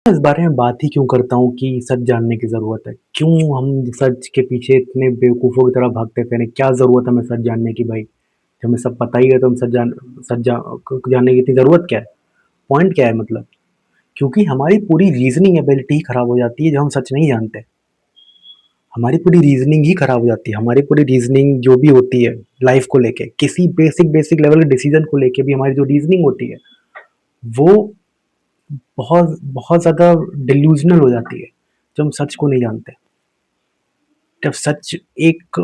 इस बारे में बात ही क्यों करता हूँ कि सच जानने की ज़रूरत है? क्यों हम सच के पीछे इतने बेवकूफ़ों की तरह भागते फिरें? क्या ज़रूरत है हमें सच जानने की भाई? जब हमें सब पता ही है तो हम सच जानने की इतनी ज़रूरत क्या है? पॉइंट क्या है मतलब? क्योंकि हमारी पूरी रीज़निंग एबिलिटी ही खराब हो जाती है जब हम सच नहीं जानते। हमारी पूरी रीज़निंग ही खराब हो जाती है। हमारी पूरी रीज़निंग जो भी होती है लाइफ़ को लेके, किसी बेसिक लेवल के डिसीज़न को लेके भी हमारी जो रीज़निंग होती है, वो बहुत बहुत ज़्यादा डिल्यूज़नल हो जाती है, जब हम सच को नहीं जानते। जब सच एक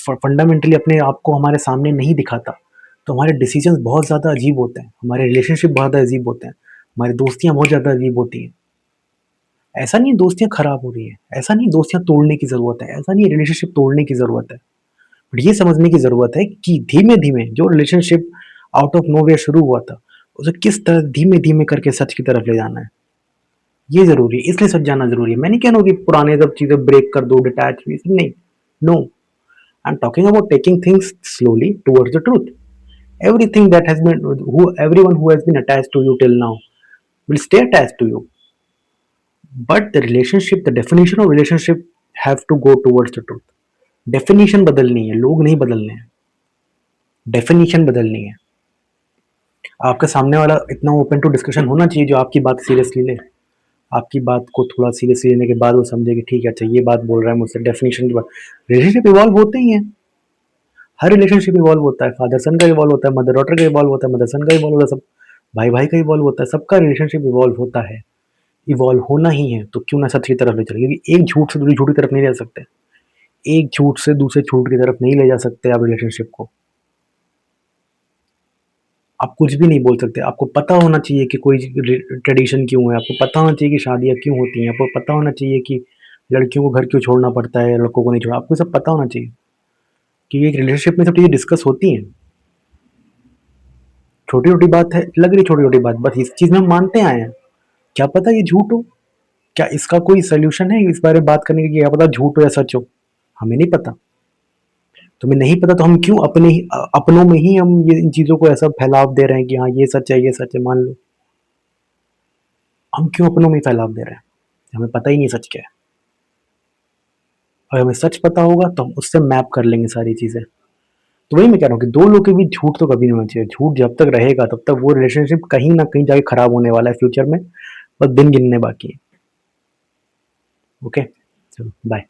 फंडामेंटली अपने आप को हमारे सामने नहीं दिखाता, तो हमारे डिसीजंस बहुत ज़्यादा अजीब होते हैं, हमारे रिलेशनशिप बहुत ज़्यादा अजीब होते हैं, हमारी दोस्तियाँ बहुत ज़्यादा अजीब होती हैं। ऐसा नहीं है दोस्तियाँ खराब हो रही हैं, ऐसा नहीं दोस्तियाँ तोड़ने की ज़रूरत है, ऐसा नहीं है रिलेशनशिप तोड़ने की ज़रूरत है। बट ये समझने की ज़रूरत है कि धीमे-धीमे जो रिलेशनशिप आउट ऑफ नोवेयर शुरू हुआ था, उसे किस तरह धीमे-धीमे करके सच की तरफ ले जाना है। ये ज़रूरी है, इसलिए सच जानना ज़रूरी है। मैं नहीं कह रहा हूँ कि पुराने सब चीज़ें ब्रेक कर दो, डिटैच नहीं, no. I'm talking about taking things slowly towards the truth. Everything that has been, everyone who has been attached to you till now will stay attached to you. But the relationship, the definition of relationship have to go towards the truth. Definition बदलनी है, लोग नहीं बदलने हैं, definition बदलनी है। आपका सामने वाला इतना ओपन टू डिस्कशन होना चाहिए जो आपकी बात सीरियसली ले, आपकी बात को थोड़ा सीरियसली लेने के बाद वो समझे कि ठीक है, अच्छा ये बात बोल रहा है मुझसे, डेफिनेशन की बात। रिलेशनशिप इवॉल्व होते ही हैं, हर रिलेशनशिप इवॉल्व होता है, फादर सन का इवॉल्व होता है, मदर डॉटर का इवॉल्व होता है, मदर सन का इवॉल्व होता है, सब भाई भाई का इवॉल्व होता है, सबका रिलेशनशिप इवॉल्व होता है। इवॉल्व होना ही है तो क्यों ना सच की तरफ ले चले, क्योंकि एक झूठ से दूसरी झूठ की तरफ नहीं ले जा सकते, एक झूठ से दूसरे झूठ की तरफ नहीं ले जा सकते आप रिलेशनशिप को। आप कुछ भी नहीं बोल सकते, आपको पता होना चाहिए कि कोई ट्रेडिशन क्यों है, आपको पता होना चाहिए कि शादियाँ क्यों होती हैं, आपको पता होना चाहिए कि लड़कियों को घर क्यों छोड़ना पड़ता है, लड़कों को नहीं छोड़ा, आपको सब पता होना चाहिए कि एक रिलेशनशिप में सब चीज़ें डिस्कस होती हैं। छोटी-छोटी बात है, लग रही छोटी-छोटी बात, बस इस चीज़ में हम मानते आए हैं। क्या पता ये झूठ हो? क्या इसका कोई सॉल्यूशन है इस बारे में बात करने का कि क्या पता झूठ हो या सच हो? हमें नहीं पता। तुम्हें नहीं पता तो हम क्यों अपनों में ही हम ये इन चीज़ों को ऐसा फैलाव दे रहे हैं कि हाँ, ये सच है, मान लो। हम क्यों अपनों में ही फैलाव दे रहे हैं? हमें पता ही नहीं सच क्या है। अगर हमें सच पता होगा तो हम उससे मैप कर लेंगे सारी चीज़ें। तो वही मैं कह रहा हूँ कि 2 लोग के बीच झूठ तो कभी नहीं होना चाहिए। झूठ जब तक रहेगा तब तक वो रिलेशनशिप कहीं न कहीं जाके खराब होने वाला है फ्यूचर में, बस दिन गिनने बाकी हैं। ओके? चलो बाय।